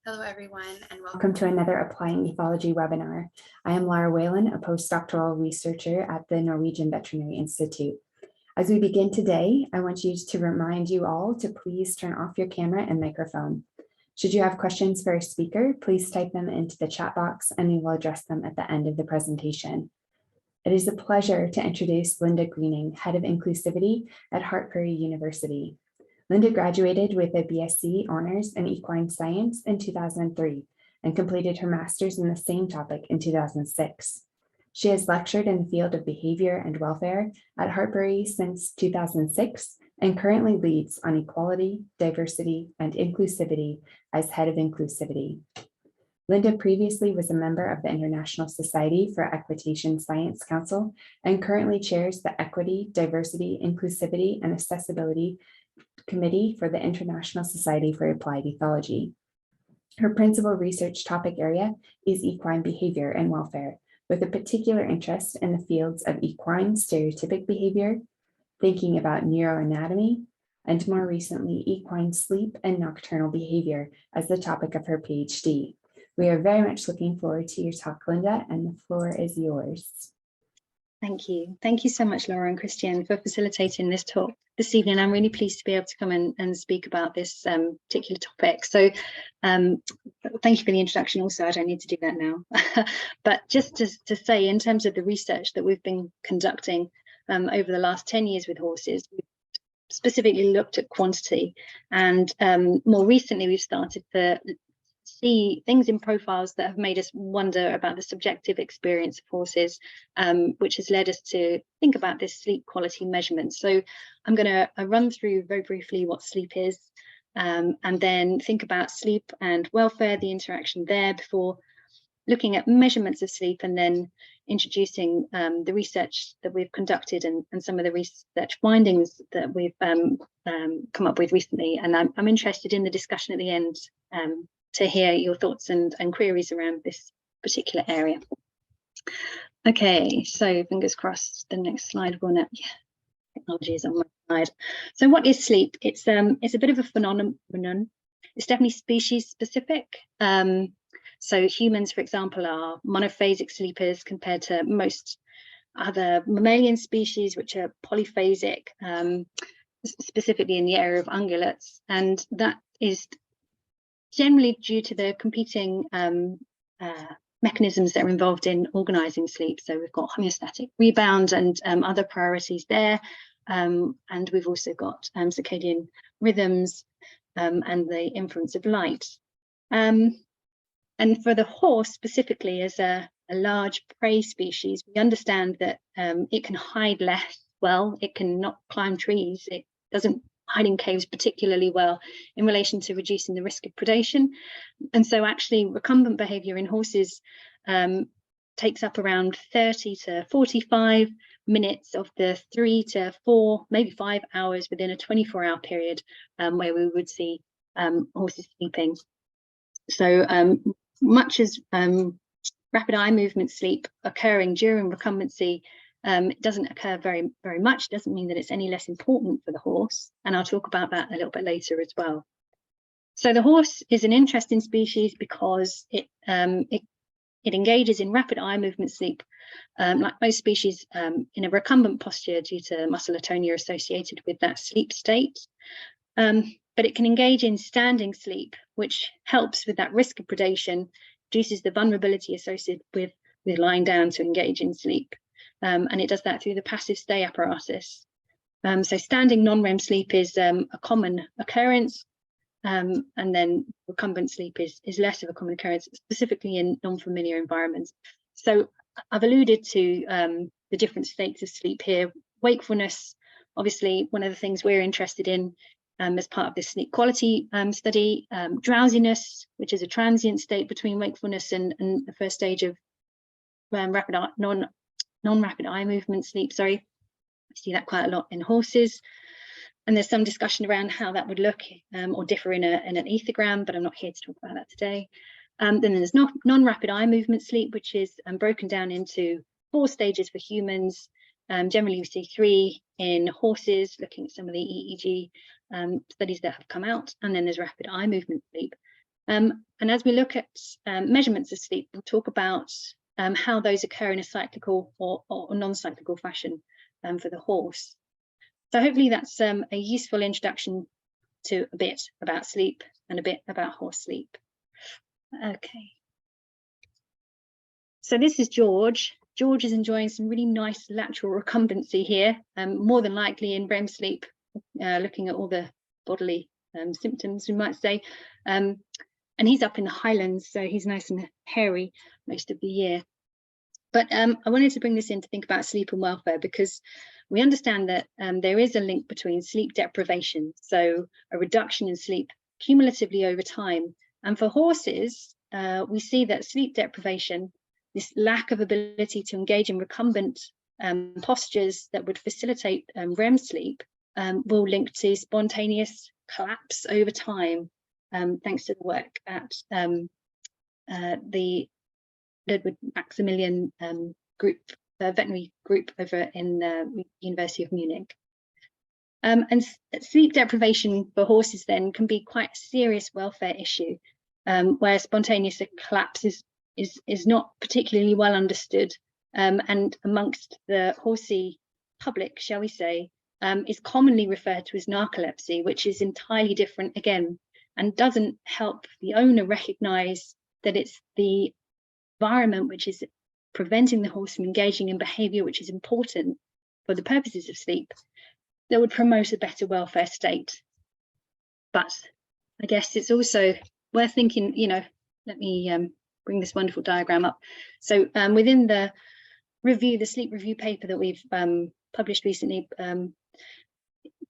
Hello, everyone, and welcome to another Applying Ethology webinar. I am Lara Whalen, a postdoctoral researcher at the Norwegian Veterinary Institute. As we begin today, I want you to remind you all to please turn off your camera and microphone. Should you have questions for our speaker, please type them into the chat box and we will address them at the end of the presentation. It is a pleasure to introduce Linda Greening, Head of Inclusivity at Hartpury University. Linda graduated with a BSc Honours in Equine Science in 2003 and completed her Master's in the same topic in 2006. She has lectured in the field of behavior and welfare at Hartpury since 2006 and currently leads on equality, diversity, and inclusivity as Head of Inclusivity. Linda previously was a member of the International Society for Equitation Science Council and currently chairs the Equity, Diversity, Inclusivity, and Accessibility Committee for the International Society for Applied Ethology. Her principal research topic area is equine behavior and welfare, with a particular interest in the fields of equine stereotypic behavior, thinking about neuroanatomy, and more recently, equine sleep and nocturnal behavior as the topic of her PhD. We are very much looking forward to your talk, Linda, and the floor is yours. Thank you. Thank you so much, Laura and Christian, for facilitating this talk this evening. I'm really pleased to be able to come and speak about this particular topic. So thank you for the introduction also. I don't need to do that now. But just to say, in terms of the research that we've been conducting over the last 10 years with horses, we've specifically looked at quantity. And more recently, we've started to see things in profiles that have made us wonder about the subjective experience of horses, which has led us to think about this sleep quality measurement. So I'm going to run through very briefly what sleep is, and then think about sleep and welfare, the interaction there, before looking at measurements of sleep, and then introducing the research that we've conducted and some of the research findings that we've come up with recently. And I'm interested in the discussion at the end to hear your thoughts and queries around this particular area. Okay, so fingers crossed the next slide will not, yeah, technology is on my side. So what is sleep? It's a bit of a phenomenon. It's definitely species specific. So humans, for example, are monophasic sleepers compared to most other mammalian species, which are polyphasic, specifically in the area of ungulates, and that is generally due to the competing mechanisms that are involved in organizing sleep. So we've got homeostatic rebound and other priorities there. And we've also got circadian rhythms and the influence of light. And for the horse specifically, as a large prey species, we understand that it can hide less well, it can not climb trees, it doesn't hide in caves particularly well in relation to reducing the risk of predation. And so actually recumbent behavior in horses takes up around 30 to 45 minutes of the 3 to 4, maybe 5 hours within a 24-hour period where we would see horses sleeping. So much as rapid eye movement sleep occurring during recumbency, it doesn't occur very much. It doesn't mean that it's any less important for the horse, and I'll talk about that a little bit later as well. So the horse is an interesting species because it engages in rapid eye movement sleep, like most species, in a recumbent posture due to muscle atonia associated with that sleep state. But it can engage in standing sleep, which helps with that risk of predation, reduces the vulnerability associated with lying down to engage in sleep. And it does that through the passive stay apparatus. So standing non-REM sleep is a common occurrence, and then recumbent sleep is less of a common occurrence, specifically in non-familiar environments. So I've alluded to the different states of sleep here. Wakefulness, obviously, one of the things we're interested in as part of this sleep quality study. Drowsiness, which is a transient state between wakefulness and the first stage of non-rapid eye movement sleep, sorry. I see that quite a lot in horses. And there's some discussion around how that would look or differ in an ethogram, but I'm not here to talk about that today. Then there's non-rapid eye movement sleep, which is broken down into 4 stages for humans. Generally, we see 3 in horses, looking at some of the EEG studies that have come out. And then there's rapid eye movement sleep. And as we look at measurements of sleep, we'll talk about how those occur in a cyclical or non-cyclical fashion for the horse. So hopefully that's a useful introduction to a bit about sleep and a bit about horse sleep. Okay. So this is George. George is enjoying some really nice lateral recumbency here, more than likely in REM sleep, looking at all the bodily symptoms, we might say. And he's up in the Highlands, so he's nice and hairy most of the year. But I wanted to bring this in to think about sleep and welfare, because we understand that there is a link between sleep deprivation, so a reduction in sleep cumulatively over time. And for horses, we see that sleep deprivation, this lack of ability to engage in recumbent postures that would facilitate REM sleep, will link to spontaneous collapse over time, thanks to the work at the Ludwig Maximilian group, veterinary group over in the University of Munich. And sleep deprivation for horses then can be quite a serious welfare issue, where spontaneous collapse is not particularly well understood, and amongst the horsey public, shall we say, is commonly referred to as narcolepsy, which is entirely different again, and doesn't help the owner recognize that it's the environment which is preventing the horse from engaging in behavior which is important for the purposes of sleep, that would promote a better welfare state. But I guess it's also worth thinking, you know, let me bring this wonderful diagram up. So within the review, the sleep review paper that we've published recently,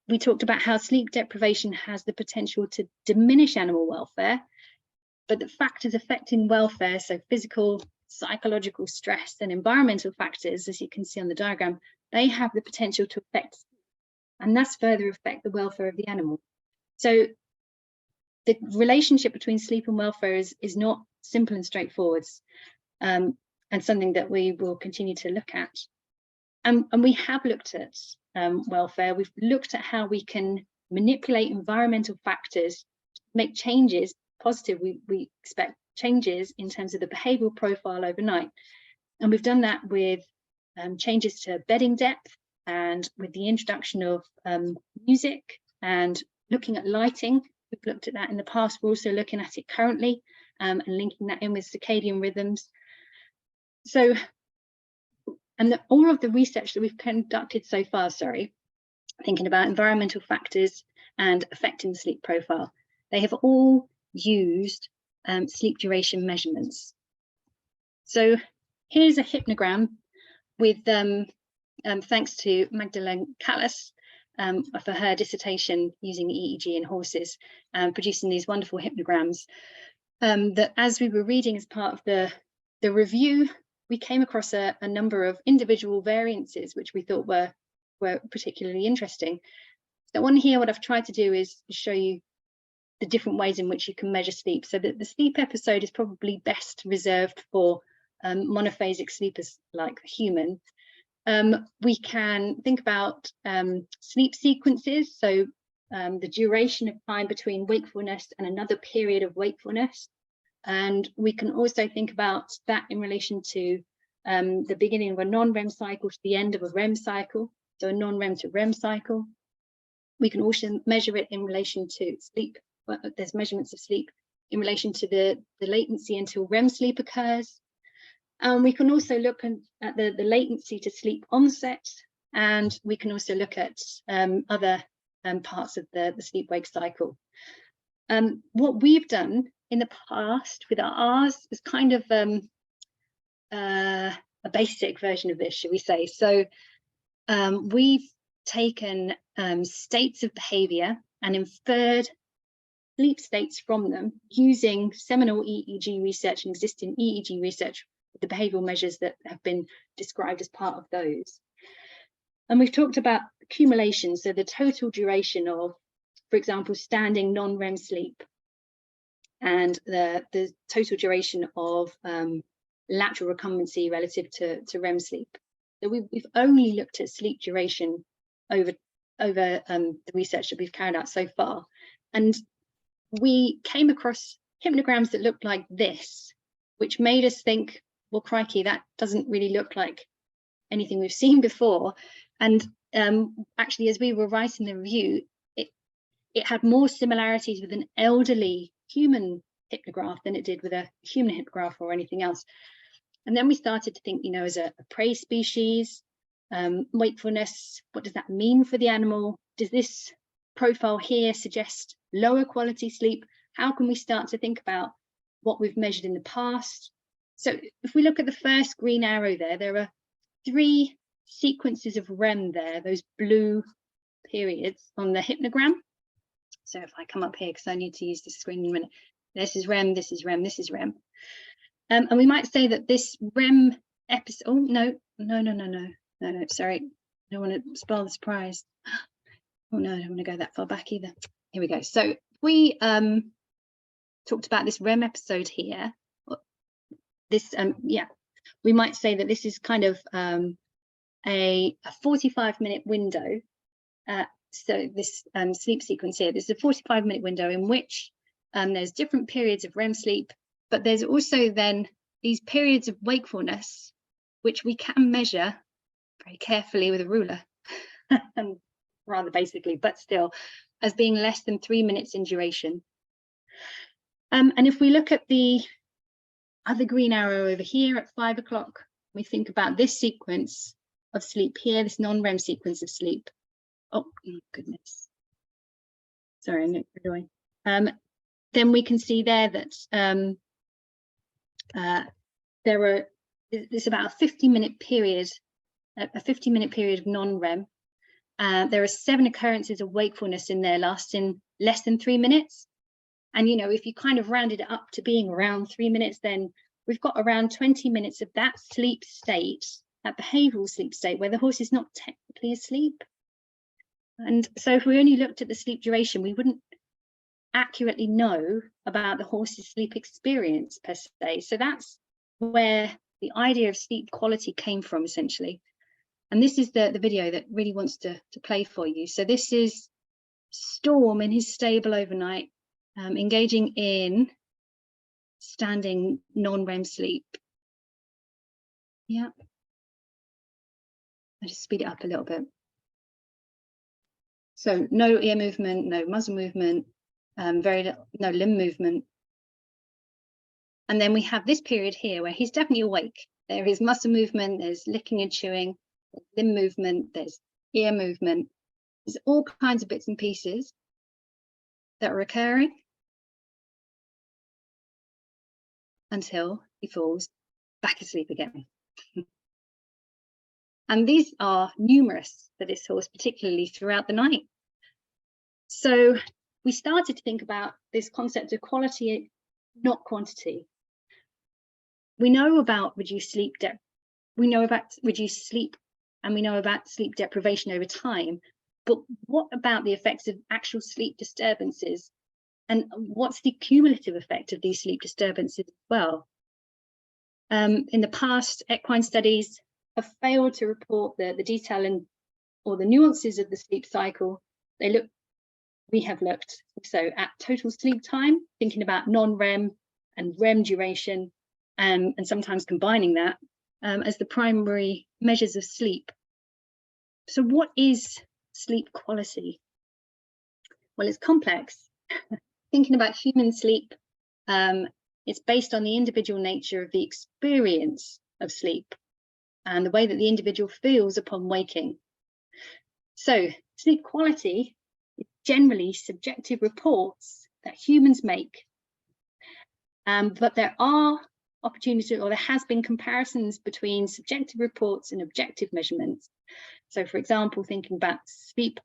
we talked about how sleep deprivation has the potential to diminish animal welfare, but the factors affecting welfare, so physical, psychological stress and environmental factors, as you can see on the diagram, they have the potential to affect and thus further affect the welfare of the animal. So the relationship between sleep and welfare is not simple and straightforward, and something that we will continue to look at. And we have looked at welfare. We've looked at how we can manipulate environmental factors, make changes, positive, we expect changes in terms of the behavioural profile overnight. And we've done that with changes to bedding depth and with the introduction of music and looking at lighting. We've looked at that in the past. We're also looking at it currently and linking that in with circadian rhythms. So, and all of the research that we've conducted so far, thinking about environmental factors and affecting the sleep profile, they have all used sleep duration measurements. So here's a hypnogram with, thanks to Magdalene Callas for her dissertation using EEG in horses, producing these wonderful hypnograms that, as we were reading as part of the review, we came across a number of individual variances which we thought were particularly interesting. So on here, what I've tried to do is show you the different ways in which you can measure sleep, so that the sleep episode is probably best reserved for monophasic sleepers like the human. We can think about sleep sequences, so the duration of time between wakefulness and another period of wakefulness. And we can also think about that in relation to the beginning of a non-REM cycle to the end of a REM cycle, so a non-REM to REM cycle. We can also measure it in relation to sleep. Well, there's measurements of sleep in relation to the latency until REM sleep occurs. We can also look at the latency to sleep onset, and we can also look at other parts of the sleep-wake cycle. What we've done in the past with our R's is kind of a basic version of this, should we say. So we've taken states of behavior and inferred sleep states from them using seminal EEG research and existing EEG research, the behavioural measures that have been described as part of those. And we've talked about accumulation, so the total duration of, for example, standing non-REM sleep, and the total duration of lateral recumbency relative to REM sleep. So we've only looked at sleep duration over the research that we've carried out so far, and we came across hypnograms that looked like this, which made us think, well, crikey, that doesn't really look like anything we've seen before. And actually, as we were writing the review, it had more similarities with an elderly human hypnograph than it did with a human hypnograph or anything else. And then we started to think, you know, as a prey species, wakefulness, what does that mean for the animal? Does this profile here suggest lower quality sleep? How can we start to think about what we've measured in the past? So if we look at the first green arrow there are 3 sequences of REM there, those blue periods on the hypnogram. So if I come up here, because I need to use this screen in a minute, this is REM, this is REM, this is REM. And we might say that this REM episode, oh, no, sorry. I don't want to spoil the surprise. Oh no, I don't want to go that far back either. Here we go. So we talked about this REM episode here. This, we might say that this is kind of a 45-minute window. So this sleep sequence here, this is a 45-minute window in which there's different periods of REM sleep, but there's also then these periods of wakefulness, which we can measure very carefully with a ruler, rather basically, but still, as being less than 3 minutes in duration. And if we look at the other green arrow over here at 5 o'clock, we think about this sequence of sleep here, this non-REM sequence of sleep. Oh, goodness. Sorry, I'm not doing. Then we can see there that there's about a 50-minute period, a 50-minute period of non-REM. There are 7 occurrences of wakefulness in there lasting less than 3 minutes. And, you know, if you kind of rounded it up to being around 3 minutes, then we've got around 20 minutes of that sleep state, that behavioural sleep state, where the horse is not technically asleep. And so if we only looked at the sleep duration, we wouldn't accurately know about the horse's sleep experience per se. So that's where the idea of sleep quality came from, essentially. And this is the video that really wants to play for you. So this is Storm in his stable overnight, engaging in standing non-REM sleep. Yeah. I'll just speed it up a little bit. So no ear movement, no muzzle movement, very little, no limb movement. And then we have this period here where he's definitely awake. There is muscle movement, there's licking and chewing, there's limb movement, there's ear movement. There's all kinds of bits and pieces that are occurring until he falls back asleep again. And these are numerous for this horse, particularly throughout the night. So we started to think about this concept of quality, not quantity. We know about reduced sleep and we know about sleep deprivation over time, but what about the effects of actual sleep disturbances? And what's the cumulative effect of these sleep disturbances as well? In the past, equine studies have failed to report the detail or the nuances of the sleep cycle. We have looked also at total sleep time, thinking about non-REM and REM duration, and sometimes combining that as the primary measures of sleep. So what is sleep quality? Well, it's complex. Thinking about human sleep, it's based on the individual nature of the experience of sleep and the way that the individual feels upon waking. So sleep quality is generally subjective reports that humans make, but there are opportunities, or there has been comparisons between subjective reports and objective measurements. So for example, thinking about sleep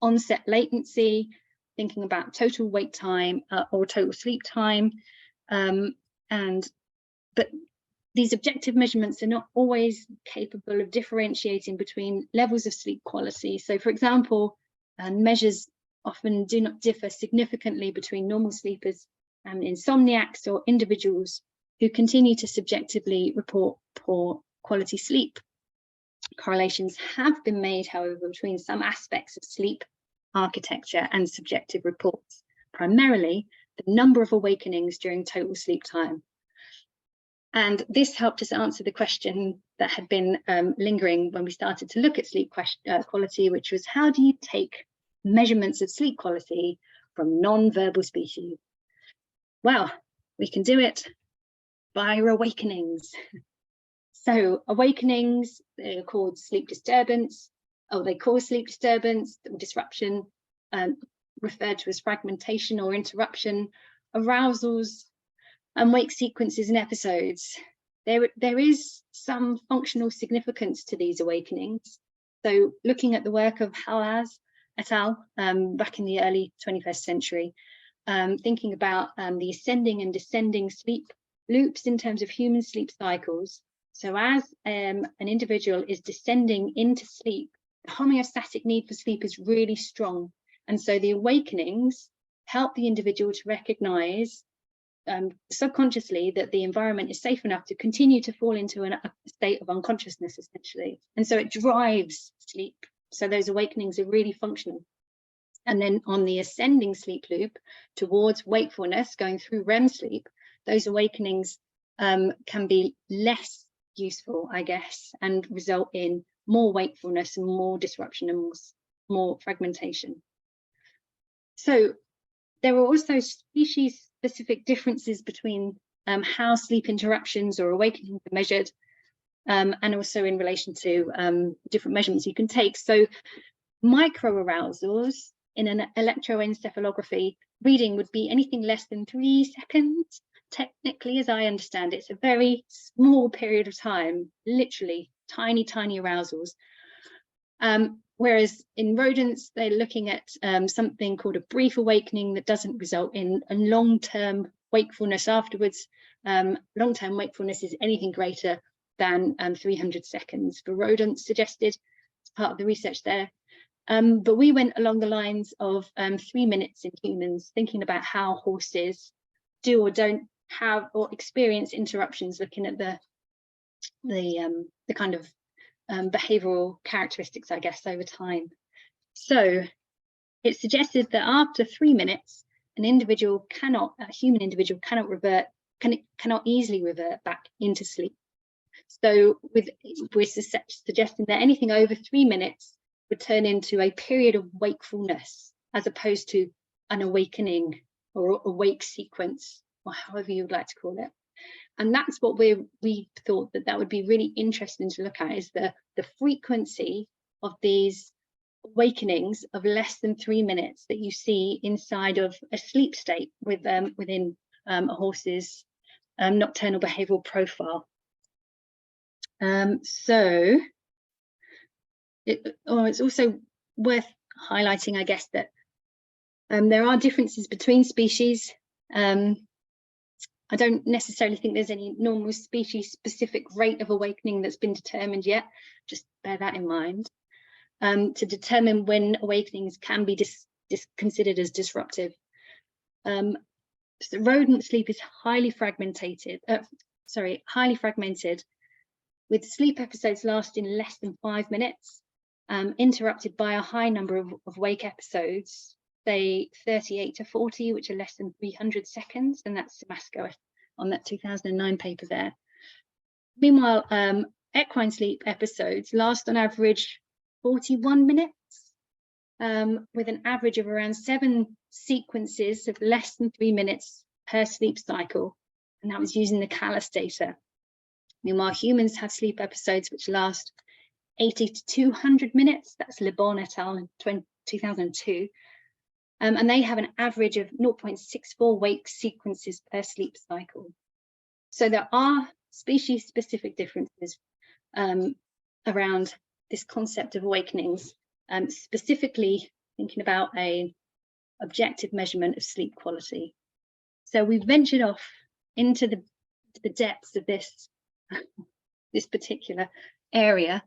onset latency, thinking about total wake time or total sleep time, but these objective measurements are not always capable of differentiating between levels of sleep quality. So for example, measures often do not differ significantly between normal sleepers and insomniacs or individuals who continue to subjectively report poor quality sleep. Correlations have been made, however, between some aspects of sleep architecture and subjective reports, primarily the number of awakenings during total sleep time. And this helped us answer the question that had been lingering when we started to look at sleep quality, which was, how do you take measurements of sleep quality from non-verbal species? Well, we can do it by awakenings. So awakenings, they're called sleep disturbance, they cause sleep disturbance or disruption, referred to as fragmentation or interruption, arousals, and wake sequences and episodes. There is some functional significance to these awakenings. So looking at the work of Hawaz et al. Back in the early 21st century, thinking about the ascending and descending sleep loops in terms of human sleep cycles. So as an individual is descending into sleep, the homeostatic need for sleep is really strong. And so the awakenings help the individual to recognize subconsciously that the environment is safe enough to continue to fall into a state of unconsciousness, essentially. And so it drives sleep. So those awakenings are really functional. And then on the ascending sleep loop towards wakefulness, going through REM sleep, those awakenings can be less useful, I guess, and result in more wakefulness and more disruption and more fragmentation. So there are also species-specific differences between how sleep interruptions or awakenings are measured, and also in relation to different measurements you can take. So microarousals in an electroencephalography reading would be anything less than 3 seconds. Technically, as I understand it, it's a very small period of time, literally tiny, tiny arousals. Whereas in rodents, they're looking at something called a brief awakening that doesn't result in a long-term wakefulness afterwards. Long-term wakefulness is anything greater than 300 seconds for rodents, suggested as part of the research there. But we went along the lines of 3 minutes in humans, thinking about how horses do or don't have or experience interruptions, looking at the kind of behavioral characteristics, I guess, over time. So it suggested that after 3 minutes, a human individual cannot easily revert back into sleep. So we're suggesting that anything over 3 minutes would turn into a period of wakefulness, as opposed to an awakening or a wake sequence, or however you would like to call it. And that's what we thought that would be really interesting to look at, is the frequency of these awakenings of less than 3 minutes that you see inside of a sleep state within a horse's nocturnal behavioral profile. So it's also worth highlighting, I guess, that there are differences between species. I don't necessarily think there's any normal species specific rate of awakening that's been determined yet. Just bear that in mind. To determine when awakenings can be considered as disruptive. So rodent sleep is highly fragmented, with sleep episodes lasting less than 5 minutes, interrupted by a high number of wake episodes, say 38 to 40, which are less than 300 seconds, and that's Simasco on that 2009 paper there. Meanwhile, equine sleep episodes last on average 41 minutes, with an average of around 7 sequences of less than 3 minutes per sleep cycle, and that was using the CALAS data. Meanwhile, humans have sleep episodes which last 80 to 200 minutes. That's Le Bon et al. In 2002. And they have an average of 0.64 wake sequences per sleep cycle. So there are species-specific differences around this concept of awakenings, specifically thinking about an objective measurement of sleep quality. So we ventured off into the depths of this particular area.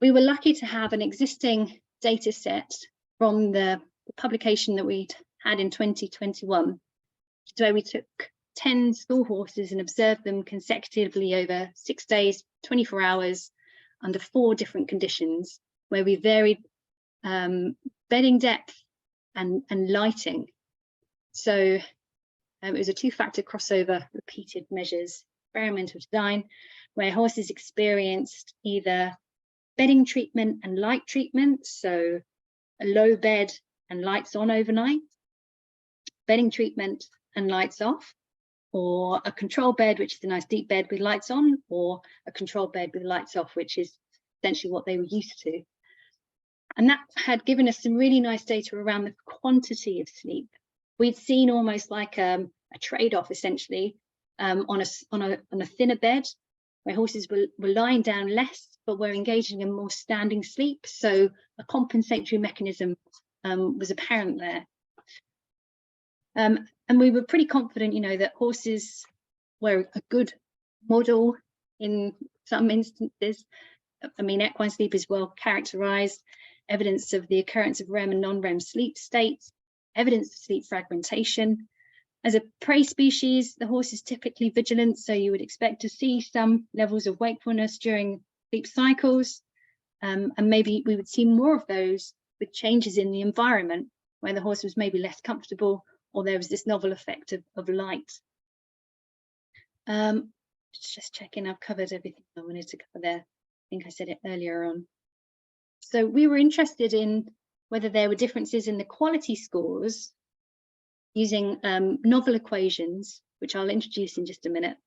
We were lucky to have an existing data set from the publication that we'd had in 2021, where we took 10 stall horses and observed them consecutively over 6 days, 24 hours, under 4 different conditions, where we varied bedding depth and lighting. So it was a two-factor crossover repeated measures experimental design, where horses experienced either bedding treatment and light treatment, so a low bed and lights on overnight, bedding treatment and lights off, or a control bed, which is a nice deep bed with lights on, or a control bed with lights off, which is essentially what they were used to. And that had given us some really nice data around the quantity of sleep. We'd seen almost like a trade-off, essentially, on a thinner bed, where horses were lying down less, but were engaging in more standing sleep. So a compensatory mechanism was apparent there. And we were pretty confident, that horses were a good model in some instances. I mean, equine sleep is well characterized, evidence of the occurrence of REM and non-REM sleep states, evidence of sleep fragmentation. As a prey species, the horse is typically vigilant, so you would expect to see some levels of wakefulness during sleep cycles, and maybe we would see more of those with changes in the environment, where the horse was maybe less comfortable, or there was this novel effect of light. Just checking I've covered everything I wanted to cover there. I think I said it earlier on. So we were interested in whether there were differences in the quality scores using novel equations, which I'll introduce in just a minute.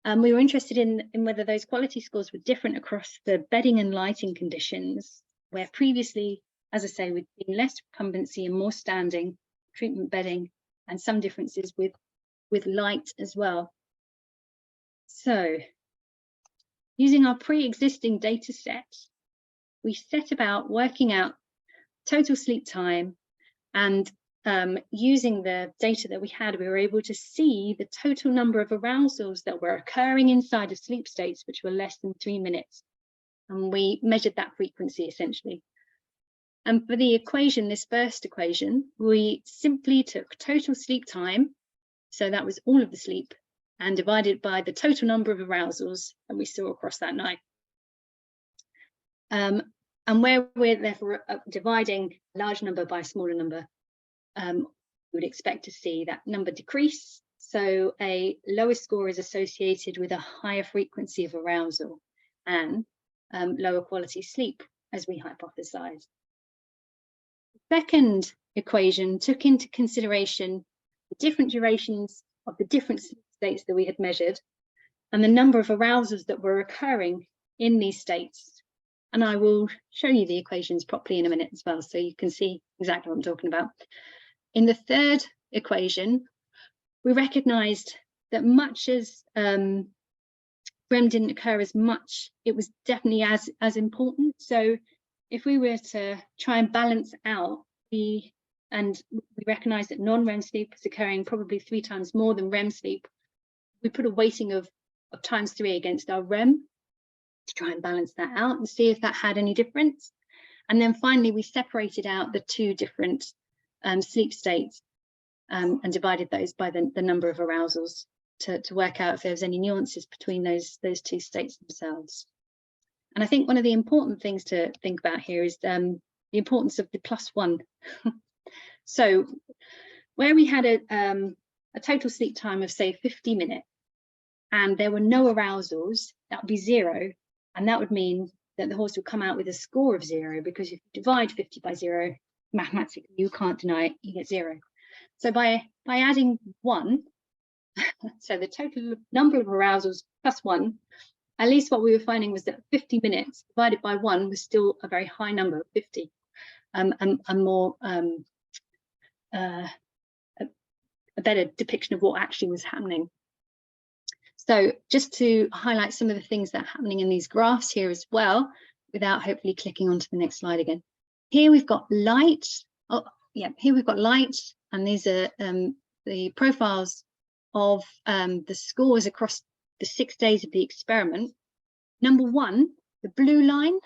We were interested in whether those quality scores were different across the bedding and lighting conditions, where previously, as I say, we'd seen less recumbency and more standing treatment bedding, and some differences with light as well. So, using our pre-existing data set, we set about working out total sleep time, and using the data that we had, we were able to see the total number of arousals that were occurring inside of sleep states which were less than 3 minutes. And we measured that frequency essentially. And for the equation, this first equation, we simply took total sleep time, so that was all of the sleep, and divided by the total number of arousals that we saw across that night. And where we're therefore dividing a large number by a smaller number, we would expect to see that number decrease. So a lower score is associated with a higher frequency of arousal and lower quality sleep, as we hypothesized. The second equation took into consideration the different durations of the different sleep states that we had measured and the number of arousals that were occurring in these states. And I will show you the equations properly in a minute as well, so you can see exactly what I'm talking about. In the third equation, we recognized that much as REM didn't occur as much, it was definitely as important. So if we were to try and balance out we recognize that non-REM sleep is occurring probably 3 times more than REM sleep, we put a weighting of ×3 against our REM to try and balance that out and see if that had any difference. And then finally, we separated out the 2 different sleep states and divided those by the number of arousals to work out if there was any nuances between those 2 states themselves. And I think one of the important things to think about here is the importance of the +1. So where we had a total sleep time of, say, 50 minutes, and there were no arousals, that would be 0. And that would mean that the horse would come out with a score of 0, because if you divide 50 by 0, mathematically, you can't deny it, you get 0. So by adding 1, so the total number of arousals +1, at least what we were finding was that 50 minutes divided by 1 was still a very high number of 50, and more a better depiction of what actually was happening. So just to highlight some of the things that are happening in these graphs here as well, without hopefully clicking onto the next slide again. Here we've got light. Oh, yeah, here we've got light, and these are the profiles of the scores across the 6 days of the experiment. Number 1, the blue line,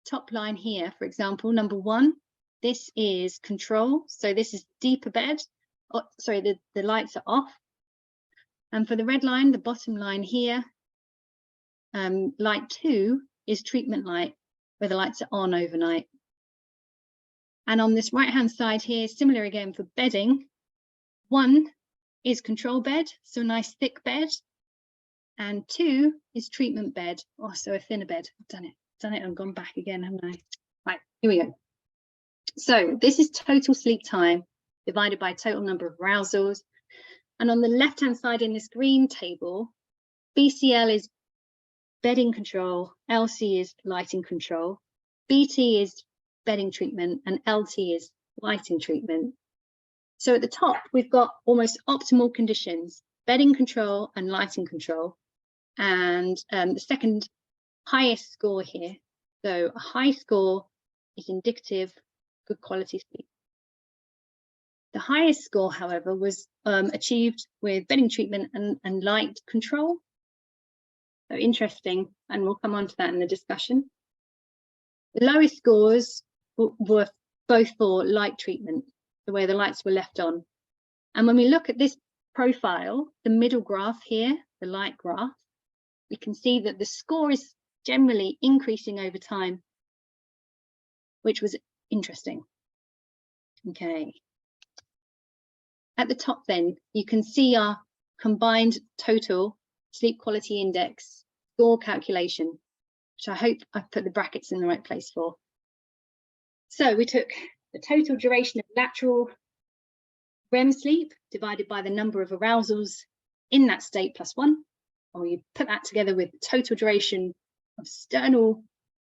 top line here, for example, number 1, this is control. So this is deeper bed. Oh, sorry, the lights are off. And for the red line, the bottom line here, light 2 is treatment light, where the lights are on overnight. And on this right-hand side here, similar again for bedding, 1 is control bed, so a nice thick bed, and 2 is treatment bed, or so a thinner bed. I've done it and gone back again, haven't I? Right, here we go. So this is total sleep time divided by total number of arousals. And on the left-hand side in this green table, BCL is bedding control, LC is lighting control, BT is bedding treatment, and LT is lighting treatment. So at the top, we've got almost optimal conditions, bedding control and lighting control. And the second highest score here, so a high score is indicative good quality sleep. The highest score, however, was achieved with bedding treatment and light control. So interesting, and we'll come on to that in the discussion. The lowest scores were both for light treatment, the way the lights were left on. And when we look at this profile, the middle graph here, the light graph, we can see that the score is generally increasing over time, which was interesting. Okay. At the top then, you can see our combined total sleep quality index score calculation, which I hope I've put the brackets in the right place for. So we took the total duration of lateral REM sleep divided by the number of arousals in that state plus 1, and we put that together with the total duration of sternal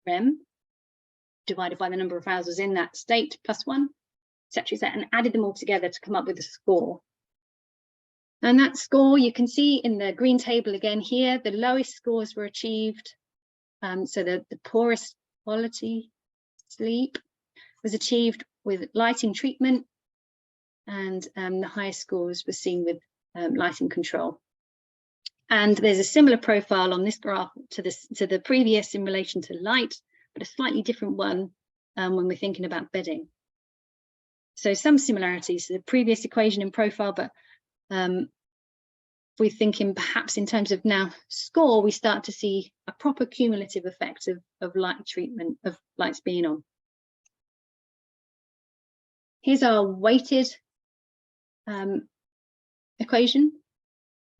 REM divided by the number of arousals in that state plus 1, etc., and added them all together to come up with a score. And that score you can see in the green table again here, the lowest scores were achieved. So the poorest quality sleep was achieved with lighting treatment, and the highest scores were seen with lighting control. And there's a similar profile on this graph to the previous in relation to light, but a slightly different one when we're thinking about bedding. So some similarities to the previous equation in profile, but if we're thinking perhaps in terms of now score, we start to see a proper cumulative effect of light treatment, of lights being on. Here's our weighted equation.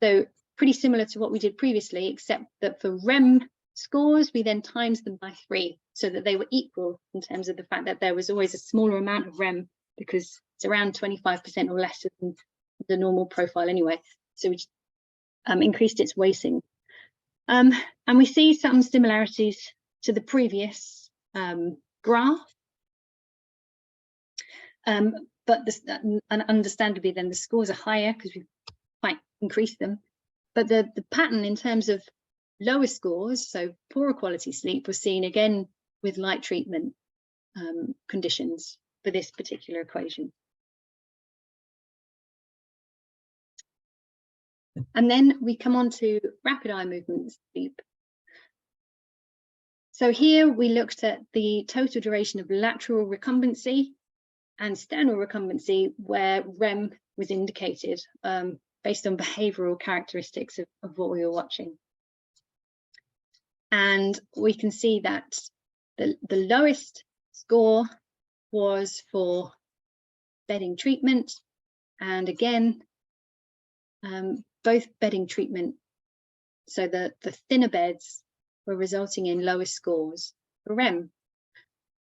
So pretty similar to what we did previously, except that for REM scores, we then times them by 3 so that they were equal in terms of the fact that there was always a smaller amount of REM because it's around 25% or less than the normal profile anyway. So we increased its weighting. And we see some similarities to the previous graph. But understandably then the scores are higher because we've quite increased them. But the pattern in terms of lower scores, so poorer quality sleep, was seen again with light treatment conditions for this particular equation. And then we come on to rapid eye movement sleep. So here we looked at the total duration of lateral recumbency and sternal recumbency where REM was indicated based on behavioural characteristics of what we were watching. And we can see that the lowest score was for bedding treatment, and again both bedding treatment, so the thinner beds were resulting in lower scores for REM,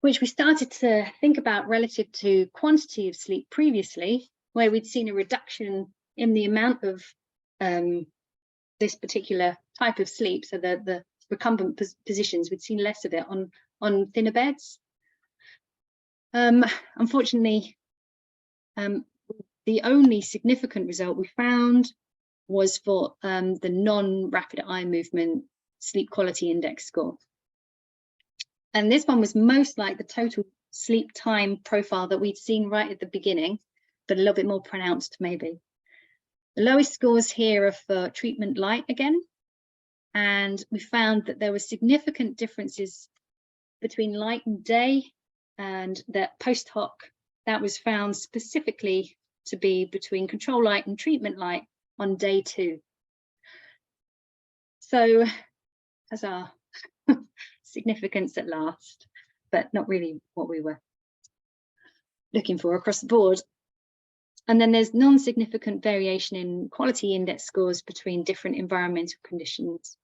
which we started to think about relative to quantity of sleep previously, where we'd seen a reduction in the amount of this particular type of sleep, so the recumbent positions, we'd seen less of it on thinner beds. Unfortunately, the only significant result we found was for the non-rapid eye movement sleep quality index score. And this one was most like the total sleep time profile that we'd seen right at the beginning, but a little bit more pronounced maybe. The lowest scores here are for treatment light again, and we found that there were significant differences between light and day, and that post hoc, that was found specifically to be between control light and treatment light on day 2. So as our significance at last, but not really what we were looking for across the board. And then there's non-significant variation in quality index scores between different environmental conditions.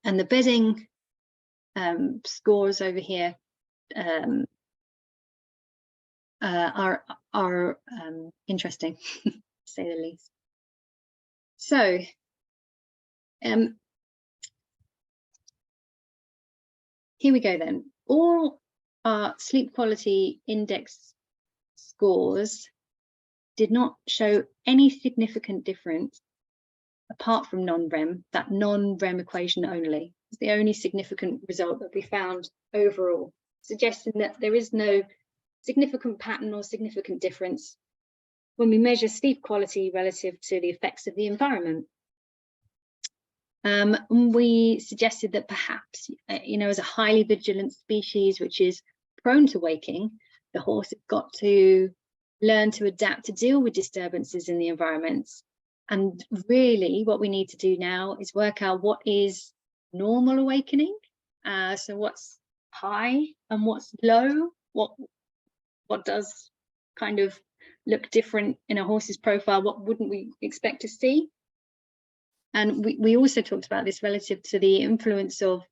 And the bedding scores over here are interesting, to say the least. So here we go then. All our sleep quality index scores did not show any significant difference apart from non-REM, that non-REM equation only. It's the only significant result that we found overall, suggesting that there is no significant pattern or significant difference when we measure sleep quality relative to the effects of the environment. We suggested that perhaps, as a highly vigilant species, which is prone to waking, the horse has got to learn to adapt to deal with disturbances in the environment. And really what we need to do now is work out what is normal awakening. So what's high and what's low, what does kind of look different in a horse's profile, what wouldn't we expect to see? And we also talked about this relative to the influence of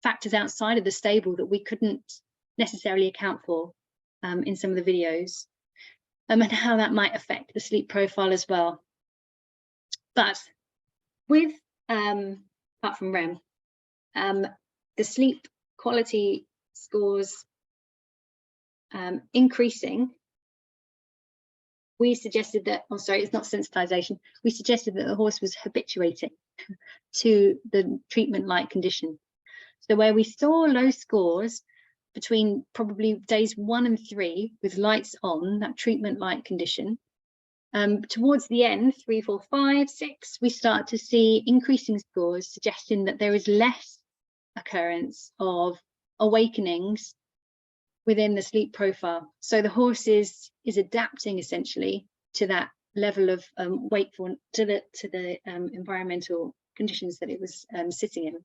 factors outside of the stable that we couldn't necessarily account for in some of the videos, and how that might affect the sleep profile as well. But with, apart from REM, the sleep quality scores increasing, we suggested that, oh sorry, it's not sensitization, we suggested that the horse was habituating to the treatment-like condition. So where we saw low scores between probably days 1 and 3 with lights on, that treatment-like condition, towards the end, 3, 4, 5, 6, we start to see increasing scores suggesting that there is less occurrence of awakenings within the sleep profile. So the horse is adapting essentially to that level of wakefulness, to the environmental conditions that it was sitting in.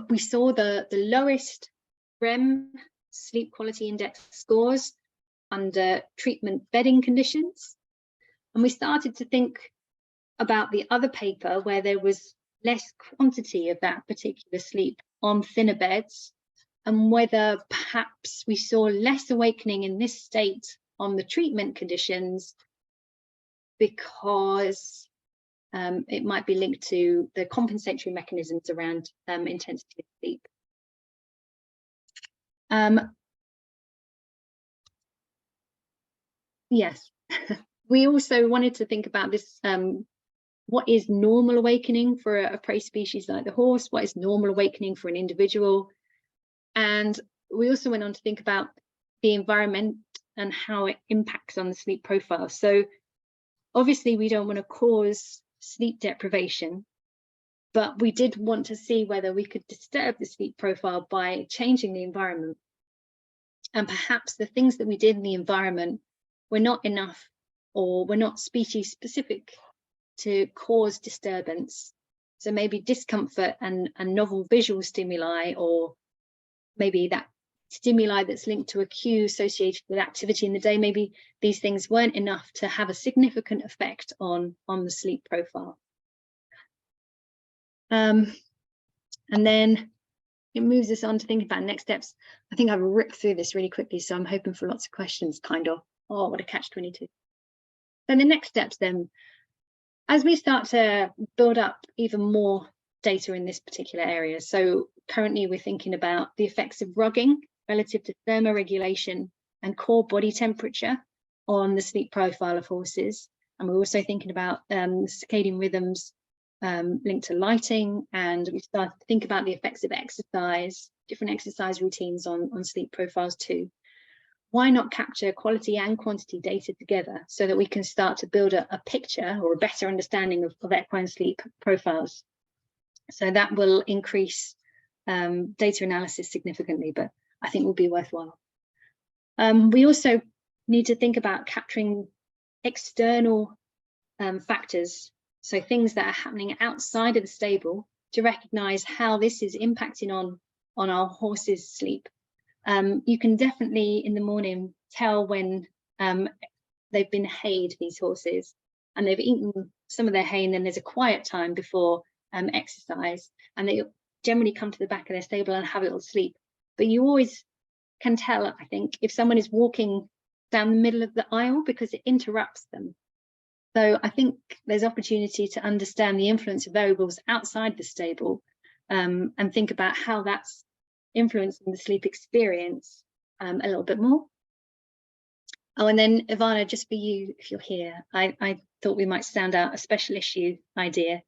We saw the lowest REM sleep quality index scores under treatment bedding conditions, and we started to think about the other paper where there was less quantity of that particular sleep on thinner beds, and whether perhaps we saw less awakening in this state on the treatment conditions because it might be linked to the compensatory mechanisms around intensity of sleep. Yes, we also wanted to think about this, what is normal awakening for a prey species like the horse? What is normal awakening for an individual? And we also went on to think about the environment and how it impacts on the sleep profile. So obviously we don't want to cause sleep deprivation, but we did want to see whether we could disturb the sleep profile by changing the environment. And perhaps the things that we did in the environment were not enough, or were not species specific to cause disturbance. So maybe discomfort and novel visual stimuli, or maybe that stimuli that's linked to a cue associated with activity in the day, maybe these things weren't enough to have a significant effect on the sleep profile. And then it moves us on to think about next steps. I think I've ripped through this really quickly, so I'm hoping for lots of questions, kind of. Oh, what a catch-22. Then the next steps then, as we start to build up even more data in this particular area. So currently we're thinking about the effects of rugging relative to thermoregulation and core body temperature on the sleep profile of horses. And we're also thinking about circadian rhythms linked to lighting, and we started to think about the effects of exercise, different exercise routines on sleep profiles too. Why not capture quality and quantity data together so that we can start to build a picture or a better understanding of equine sleep profiles? So that will increase data analysis significantly, but I think will be worthwhile. We also need to think about capturing external factors, so things that are happening outside of the stable, to recognize how this is impacting on our horses' sleep. you can definitely in the morning tell when they've been hayed, these horses, and they've eaten some of their hay, and then there's a quiet time before exercise, and they generally come to the back of their stable and have a little sleep. But you always can tell, I think, if someone is walking down the middle of the aisle, because it interrupts them. So I think there's opportunity to understand the influence of variables outside the stable, and think about how that's influencing the sleep experience a little bit more. Oh, and then Ivana, just for you, if you're here, I thought we might sound out a special issue idea,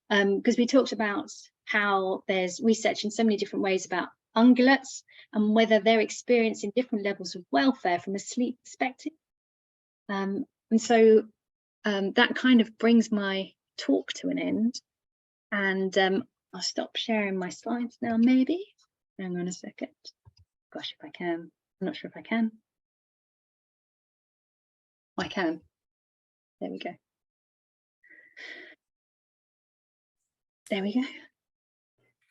because we talked about how there's research in so many different ways about ungulates and whether they're experiencing different levels of welfare from a sleep perspective. And so that kind of brings my talk to an end. And I'll stop sharing my slides now, maybe. Hang on a second. Gosh, if I can. I'm not sure if I can. I can. There we go. There we go.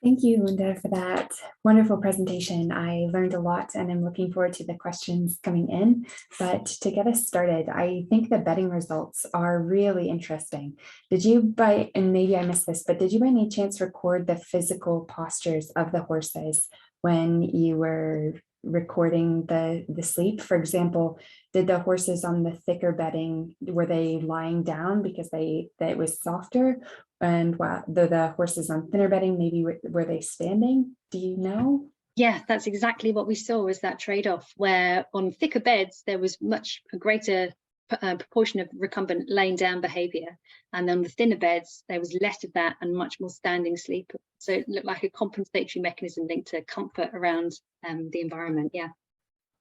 Thank you, Linda, for that wonderful presentation. I learned a lot and I'm looking forward to the questions coming in. But to get us started, I think the betting results are really interesting. Did you, and maybe I missed this, but did you by any chance record the physical postures of the horses when you were recording the sleep? For example, did the horses on the thicker bedding, were they lying down because it was softer? And the horses on thinner bedding, maybe were they standing? Do you know? Yeah, that's exactly what we saw, was that trade-off, where on thicker beds there was much a greater proportion of recumbent laying down behaviour, and on the thinner beds there was less of that and much more standing sleep. So it looked like a compensatory mechanism linked to comfort around the environment. Yeah.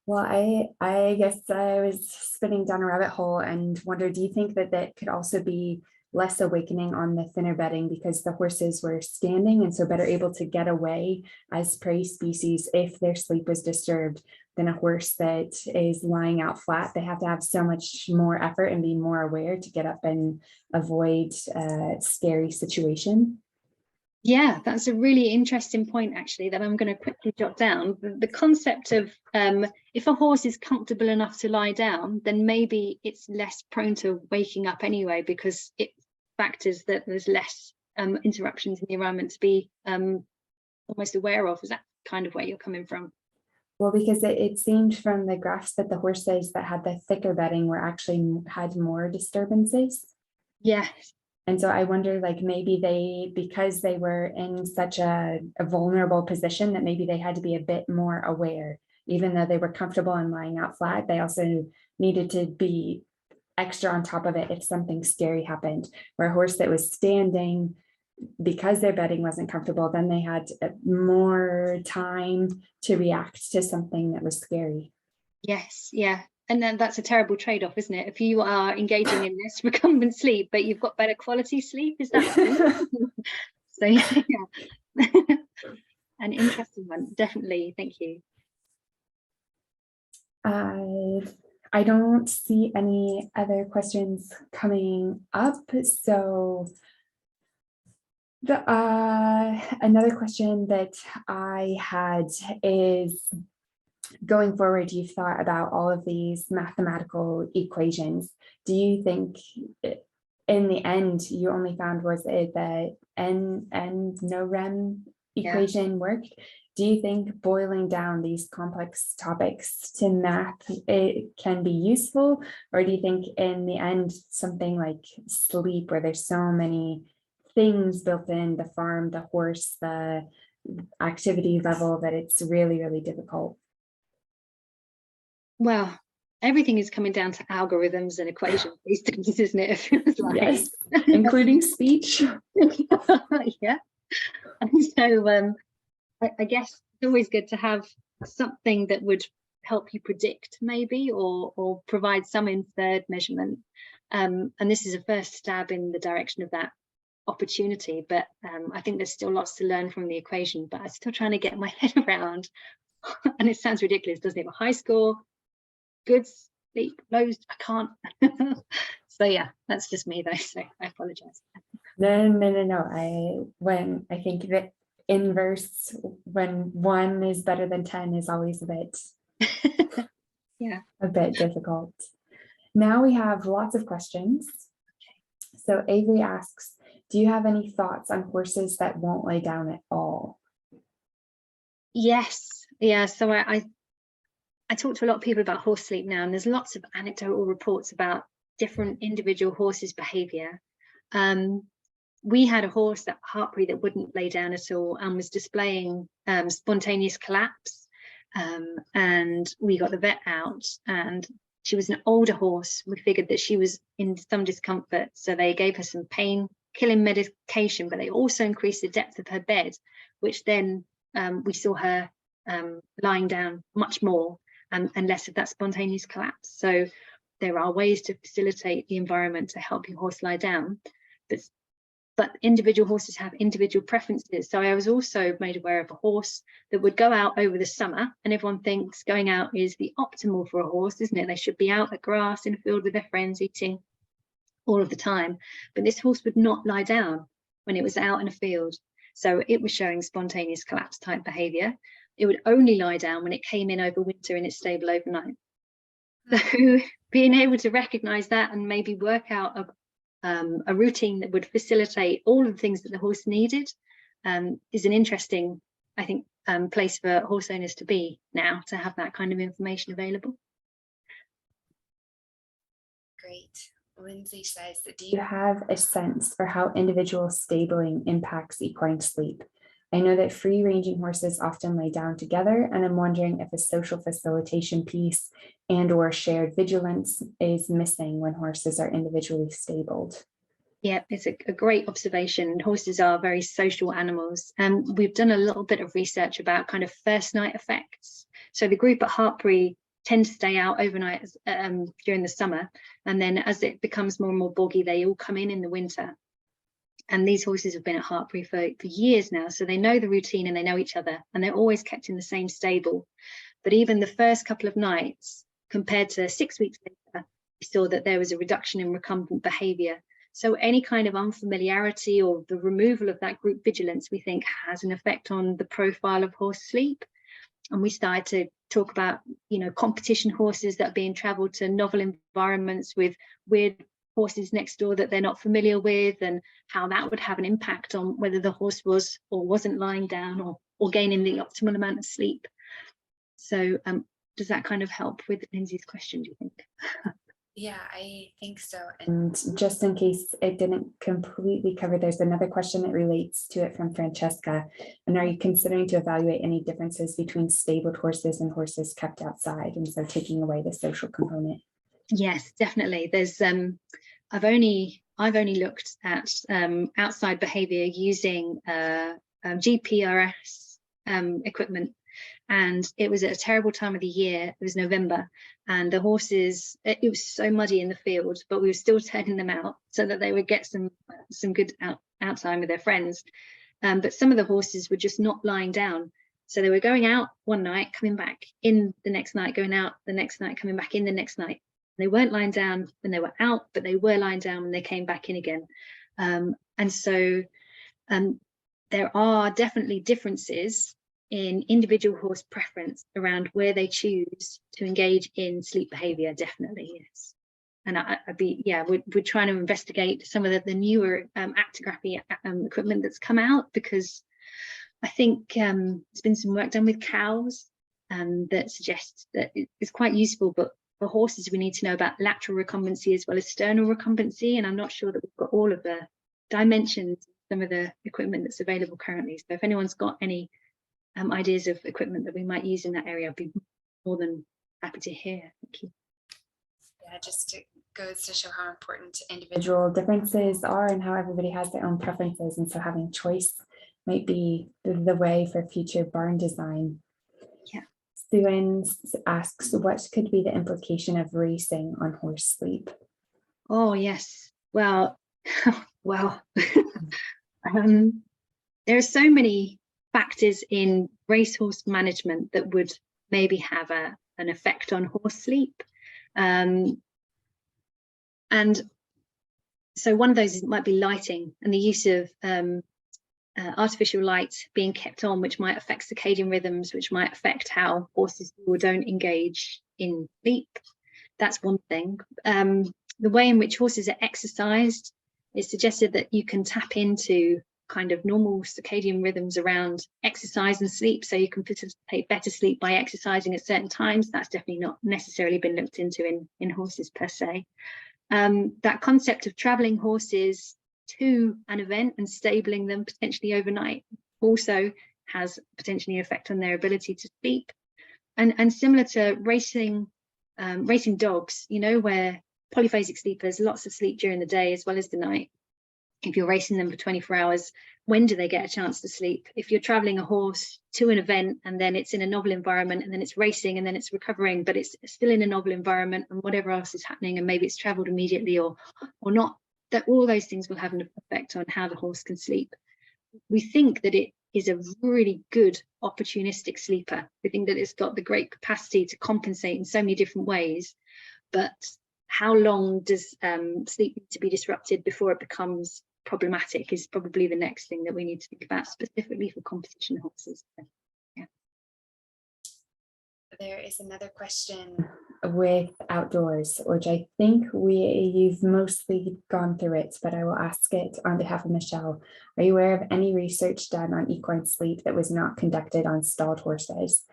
Well, I guess I was spinning down a rabbit hole and wondered, do you think that could also be less awakening on the thinner bedding because the horses were standing and so better able to get away as prey species if their sleep was disturbed than a horse that is lying out flat? They have to have so much more effort and be more aware to get up and avoid a scary situation. Yeah, that's a really interesting point, actually, that I'm going to quickly jot down. The concept of if a horse is comfortable enough to lie down, then maybe it's less prone to waking up anyway, because it factors that there's less interruptions in the environment to be almost aware of. Is that kind of where you're coming from? Well, because it seemed from the graphs that the horses that had the thicker bedding were actually had more disturbances. Yes. And so I wonder, like, maybe because they were in such a vulnerable position, that maybe they had to be a bit more aware, even though they were comfortable and lying out flat. They also needed to be extra on top of it if something scary happened. Where a horse that was standing, because their bedding wasn't comfortable, then they had more time to react to something that was scary. Yes, yeah. And then that's a terrible trade-off, isn't it? If you are engaging in this recumbent sleep, but you've got better quality sleep, is that so? Yeah. An interesting one, definitely. Thank you. I don't see any other questions coming up. So another question that I had is, going forward, you've thought about all of these mathematical equations. Do you think in the end you only found was it the NorREM equation worked? Do you think boiling down these complex topics to math, it can be useful? Or do you think in the end something like sleep, where there's so many things built in, the farm, the horse, the activity level, that it's really, really difficult? Well, everything is coming down to algorithms and equations these days, isn't it? It feels like. Yes, including speech. Yeah. And so I guess it's always good to have something that would help you predict, maybe, or provide some inferred measurement. And this is a first stab in the direction of that opportunity. But I think there's still lots to learn from the equation, but I'm still trying to get my head around. And it sounds ridiculous, doesn't it? A high score, good sleep, lows, I can't. So yeah, that's just me though, so I apologize. No. I think that inverse when 1 is better than 10 is always Yeah. a bit difficult. Now we have lots of questions. So Avery asks, do you have any thoughts on horses that won't lay down at all? Yes. Yeah. So I talk to a lot of people about horse sleep now, and there's lots of anecdotal reports about different individual horses' behaviour. We had a horse at Hartbury that wouldn't lay down at all and was displaying spontaneous collapse. And we got the vet out, and she was an older horse. We figured that she was in some discomfort, so they gave her some pain-killing medication, but they also increased the depth of her bed, which then we saw her lying down much more and less of that spontaneous collapse. So there are ways to facilitate the environment to help your horse lie down, but individual horses have individual preferences. So I was also made aware of a horse that would go out over the summer, and everyone thinks going out is the optimal for a horse, isn't it? They should be out at grass in a field with their friends, eating all of the time. But this horse would not lie down when it was out in a field. So it was showing spontaneous collapse type behaviour. It would only lie down when it came in over winter in its stable overnight. So being able to recognise that and maybe work out a routine that would facilitate all of the things that the horse needed is an interesting, I think, place for horse owners to be now, to have that kind of information available. Great. Lindsay says, do you have a sense for how individual stabling impacts equine sleep? I know that free-ranging horses often lay down together, and I'm wondering if a social facilitation piece and/or shared vigilance is missing when horses are individually stabled. Yeah, it's a great observation. Horses are very social animals. We've done a little bit of research about kind of first night effects. So the group at Hartbury tend to stay out overnight during the summer, and then as it becomes more and more boggy, they all come in the winter. And these horses have been at Hartbury for years now, so they know the routine and they know each other, and they're always kept in the same stable. But even the first couple of nights, compared to 6 weeks later, we saw that there was a reduction in recumbent behaviour. So any kind of unfamiliarity or the removal of that group vigilance, we think, has an effect on the profile of horse sleep. And we started to talk about, you know, competition horses that are being travelled to novel environments with weird horses next door that they're not familiar with, and how that would have an impact on whether the horse was or wasn't lying down or gaining the optimal amount of sleep. So does that kind of help with Lindsay's question, do you think? Yeah, I think so. And just in case it didn't completely cover, there's another question that relates to it from Francesca. And are you considering to evaluate any differences between stabled horses and horses kept outside, and so taking away the social component? Yes, definitely. There's I've only looked at outside behaviour using GPRS equipment, and it was at a terrible time of the year. It was November, and the horses, it was so muddy in the field, but we were still turning them out so that they would get some good out time with their friends. But some of the horses were just not lying down. So they were going out one night, coming back in the next night, going out the next night, coming back in the next night. They weren't lying down when they were out, but they were lying down when they came back in again. And so there are definitely differences in individual horse preference around where they choose to engage in sleep behaviour, definitely, yes. And we're trying to investigate some of the newer actigraphy equipment that's come out, because I think there's been some work done with cows that suggests that it's quite useful, but for horses we need to know about lateral recumbency as well as sternal recumbency, and I'm not sure that we've got all of the dimensions, some of the equipment that's available currently. So if anyone's got any ideas of equipment that we might use in that area, I'd be more than happy to hear. Thank you. Yeah, just goes to show how important individual differences are and how everybody has their own preferences, and so having choice might be the way for future barn design. Yeah. Suan asks, what could be the implication of racing on horse sleep? Oh yes, well there are so many factors in racehorse management that would maybe have an effect on horse sleep. And so one of those might be lighting and the use of artificial light being kept on, which might affect circadian rhythms, which might affect how horses do or don't engage in sleep. That's one thing. The way in which horses are exercised, it's suggested that you can tap into kind of normal circadian rhythms around exercise and sleep, so you can facilitate better sleep by exercising at certain times. That's definitely not necessarily been looked into in horses per se. That concept of traveling horses to an event and stabling them potentially overnight also has potentially an effect on their ability to sleep. And similar to racing dogs, you know, where polyphasic sleepers, lots of sleep during the day as well as the night. If you're racing them for 24 hours, when do they get a chance to sleep? If you're traveling a horse to an event and then it's in a novel environment and then it's racing and then it's recovering, but it's still in a novel environment and whatever else is happening, and maybe it's traveled immediately or not, that all those things will have an effect on how the horse can sleep. We think that it is a really good opportunistic sleeper. We think that it's got the great capacity to compensate in so many different ways, but how long does sleep need to be disrupted before it becomes problematic is probably the next thing that we need to think about, specifically for competition horses. Yeah. There is another question with outdoors, which I think you've mostly gone through it, but I will ask it on behalf of Michelle. Are you aware of any research done on equine sleep that was not conducted on stalled horses?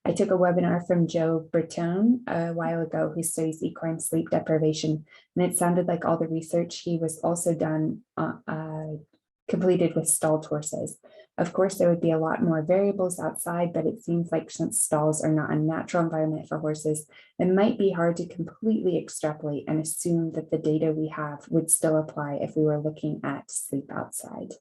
I took a webinar from Joe Bertone a while ago who studies equine sleep deprivation, and it sounded like all the research he was also done completed with stalled horses. Of course, there would be a lot more variables outside, but it seems like since stalls are not a natural environment for horses, it might be hard to completely extrapolate and assume that the data we have would still apply if we were looking at sleep outside.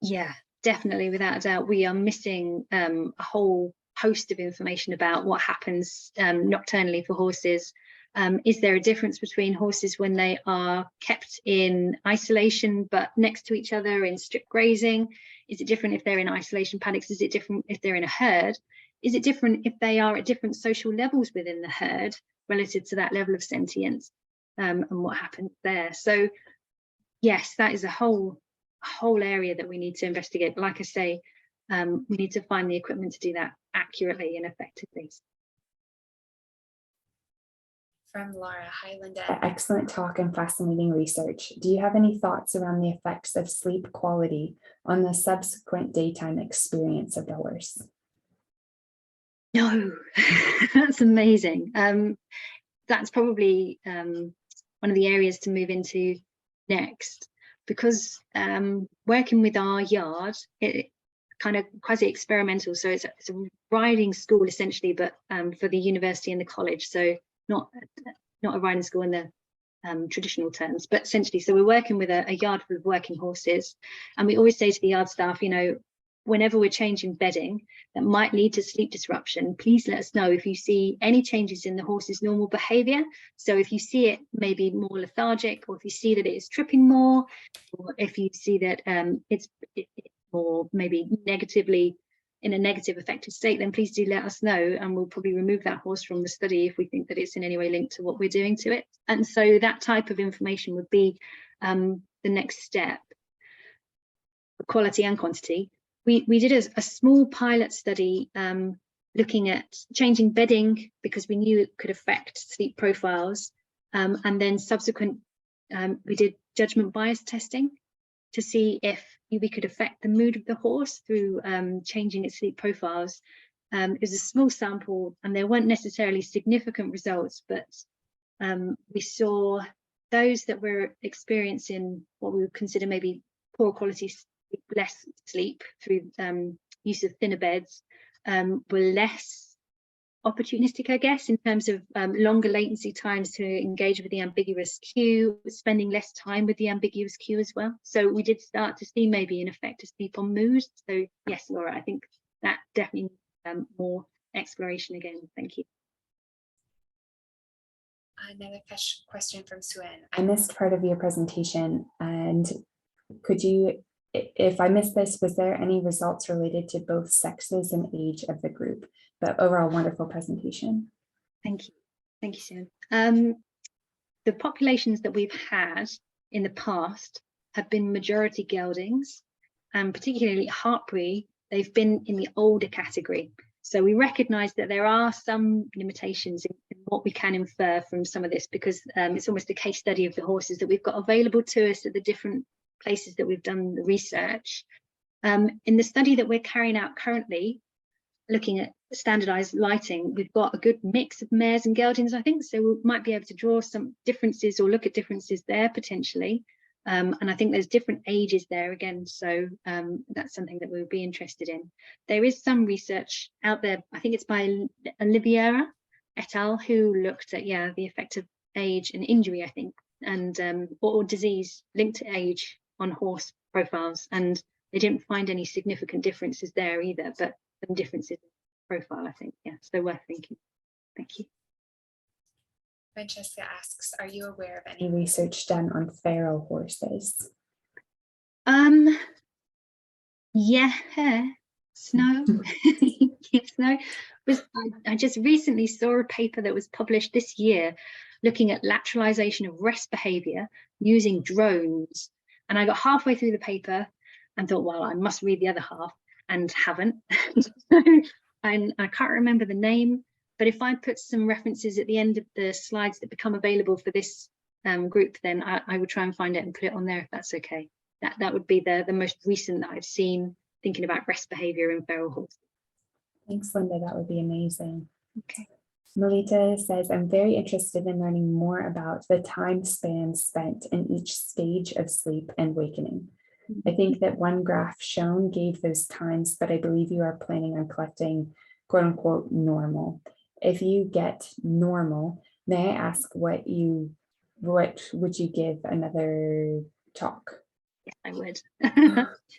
Yeah, definitely, without a doubt. We are missing a whole host of information about what happens nocturnally for horses. Is there a difference between horses when they are kept in isolation but next to each other in strip grazing? Is it different if they're in isolation paddocks? Is it different if they're in a herd? Is it different if they are at different social levels within the herd relative to that level of sentience, and what happens there? So yes, that is a whole area that we need to investigate. But like I say, we need to find the equipment to do that accurately and effectively. From Laura, hi Linda, excellent talk and fascinating research. Do you have any thoughts around the effects of sleep quality on the subsequent daytime experience of the horse? No, that's amazing. That's probably one of the areas to move into next, because working with our yard, it kind of quasi experimental. So it's a riding school essentially, but for the university and the college. So not a riding school in the traditional terms, but essentially, so we're working with a yard full of working horses, and we always say to the yard staff, you know, whenever we're changing bedding that might lead to sleep disruption, please let us know if you see any changes in the horse's normal behavior. So if you see it maybe more lethargic, or if you see that it is tripping more, or if you see that it's more maybe negatively in a negative affected state, then please do let us know, and we'll probably remove that horse from the study if we think that it's in any way linked to what we're doing to it. And so that type of information would be the next step, quality and quantity. We did a small pilot study looking at changing bedding because we knew it could affect sleep profiles, and then subsequent we did judgment bias testing to see if we could affect the mood of the horse through changing its sleep profiles. It was a small sample and there weren't necessarily significant results, but we saw those that were experiencing what we would consider maybe poor quality sleep, less sleep through use of thinner beds, were less opportunistic, I guess, in terms of longer latency times to engage with the ambiguous cue, spending less time with the ambiguous cue as well. So we did start to see maybe an effect of sleep on mood. So yes, Laura, I think that definitely more exploration again. Thank you. Another question from Suen. I missed part of your presentation, and could you, if I missed this, was there any results related to both sexes and age of the group? But overall, wonderful presentation. Thank you. Thank you, Sue. The populations that we've had in the past have been majority geldings and particularly Hartbury, they've been in the older category. So we recognise that there are some limitations in what we can infer from some of this, because it's almost a case study of the horses that we've got available to us at the different places that we've done the research. In the study that we're carrying out currently, looking at standardised lighting, we've got a good mix of mares and geldings, I think, so we might be able to draw some differences or look at differences there potentially. And I think there's different ages there again, so that's something that we would be interested in. There is some research out there, I think it's by Oliveira et al., who looked at, yeah, the effect of age and injury, I think, and or disease linked to age on horse profiles, and they didn't find any significant differences there either, but some differences in profile, I think. Yeah, so worth thinking. Thank you. Francesca asks, are you aware of any research done on feral horses? Yes, no. Yes, no. I just recently saw a paper that was published this year looking at lateralization of rest behavior using drones. And I got halfway through the paper and thought, well, I must read the other half, and haven't. And I can't remember the name, but if I put some references at the end of the slides that become available for this group, then I would try and find it and put it on there, if that's okay. That would be the most recent that I've seen thinking about rest behavior in feral horses. Thanks, Linda. That would be amazing. Okay. Melita says, I'm very interested in learning more about the time span spent in each stage of sleep and wakening. I think that one graph shown gave those times, but I believe you are planning on collecting quote unquote normal. If you get normal, may I ask what would you give another talk? Yes, I would.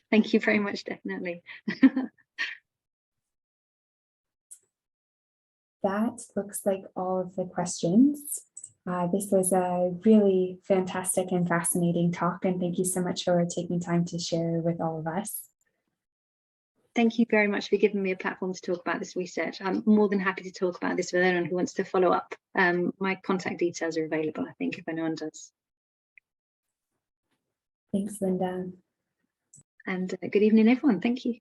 Thank you very much, definitely. That looks like all of the questions. This was a really fantastic and fascinating talk, and thank you so much for taking time to share with all of us. Thank you very much for giving me a platform to talk about this research. I'm more than happy to talk about this with anyone who wants to follow up. My contact details are available, I think, if anyone does. Thanks, Linda. And good evening, everyone. Thank you.